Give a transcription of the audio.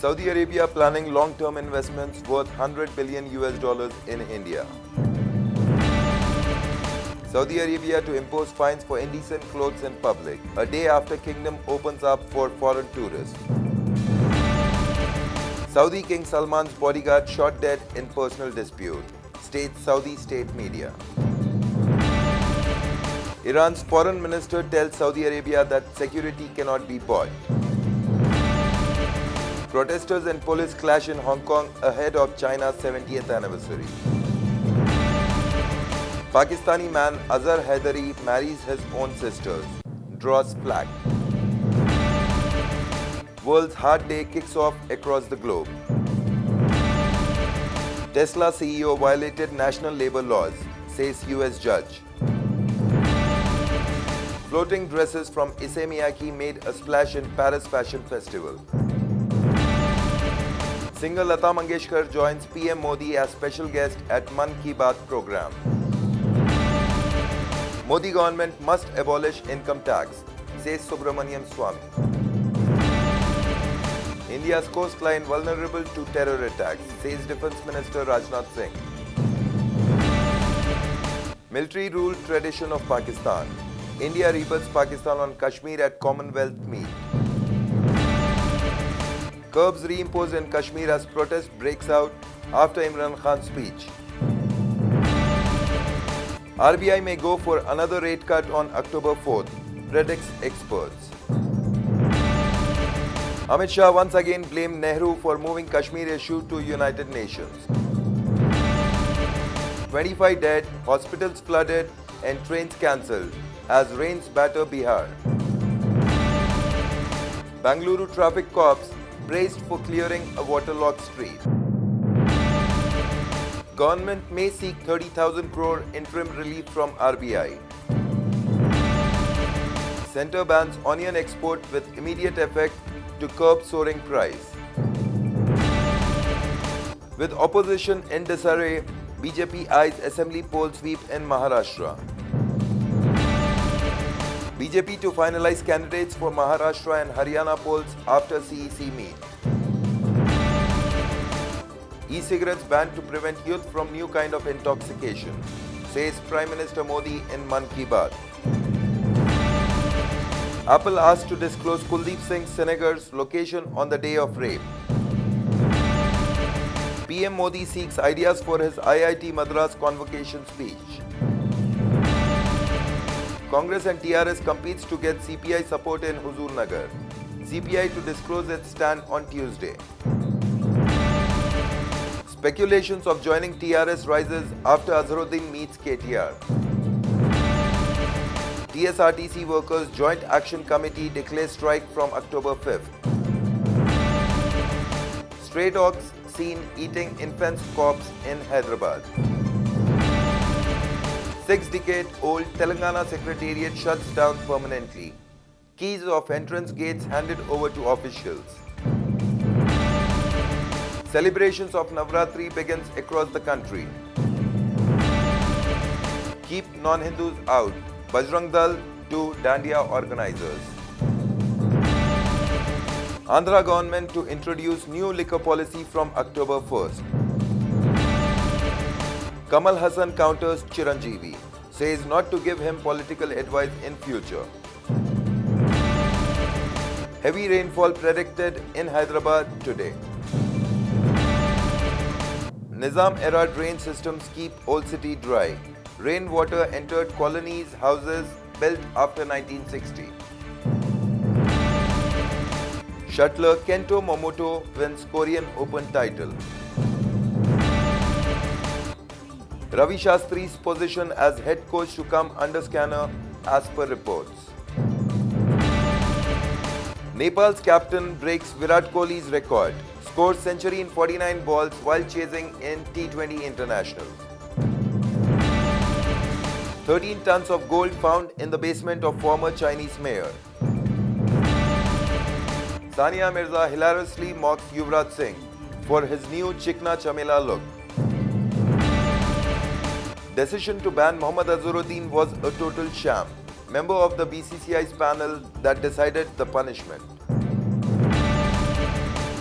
Saudi Arabia planning long-term investments worth 100 billion US dollars in India. Saudi Arabia to impose fines for indecent clothes in public, a day after kingdom opens up for foreign tourists. Saudi King Salman's bodyguard shot dead in personal dispute, states Saudi state media. Iran's foreign minister tells Saudi Arabia that security cannot be bought. Protesters and police clash in Hong Kong ahead of China's 70th anniversary. Pakistani man Azhar Haidari marries his own sisters, draws flag. World's Heart Day kicks off across the globe. Tesla CEO violated national labor laws, says US judge. Floating dresses from Issey Miyake made a splash in Paris Fashion Festival. Singer Lata Mangeshkar joins PM Modi as special guest at Mann Ki Baat program. Modi government must abolish income tax, says Subramanian Swamy. India's coastline vulnerable to terror attacks, says Defence Minister Rajnath Singh. Military rule tradition of Pakistan. India rebuts Pakistan on Kashmir at Commonwealth meet. Curbs reimposed in Kashmir as protest breaks out after Imran Khan's speech. RBI may go for another rate cut on October 4th, predicts experts. Amit Shah once again blamed Nehru for moving Kashmir issue to United Nations. 25 dead, hospitals flooded and trains cancelled as rains batter Bihar. Bangalore traffic cops praised for clearing a waterlogged street. Government may seek 30,000 crore interim relief from RBI. Centre bans onion export with immediate effect to curb soaring price. With opposition in disarray, BJP eyes assembly poll sweep in Maharashtra. BJP to finalize candidates for Maharashtra and Haryana polls after CEC meet. E-cigarettes banned to prevent youth from new kind of intoxication, says Prime Minister Modi in Mann Ki Baat. Apple asked to disclose Kuldeep Singh Senegar's location on the day of rape. PM Modi seeks ideas for his IIT Madras convocation speech. Congress and TRS competes to get CPI support in Huzurnagar. CPI to disclose its stand on Tuesday. Speculations of joining TRS rises after Azharuddin meets KTR. TSRTC Workers Joint Action Committee declares strike from October 5th. Stray dogs seen eating infant corpse in Hyderabad. 6-decade-old Telangana Secretariat shuts down permanently. Keys of entrance gates handed over to officials. Celebrations of Navratri begins across the country. Keep non-Hindus out. Bajrang Dal to Dandiya organizers. Andhra government to introduce new liquor policy from October 1st. Kamal Hassan counters Chiranjeevi, says not to give him political advice in future. Heavy rainfall predicted in Hyderabad today. Nizam-era drain systems keep old city dry. Rainwater entered colonies, houses built after 1960. Shuttler Kento Momoto wins Korean Open title. Ravi Shastri's position as head coach to come under scanner as per reports. Nepal's captain breaks Virat Kohli's record. Scores century in 49 balls while chasing in T20 International. 13 tons of gold found in the basement of former Chinese mayor. Sania Mirza hilariously mocks Yuvraj Singh for his new Chikna Chamela look. Decision to ban Mohammad Azharuddin was a total sham. Member of the BCCI's panel that decided the punishment.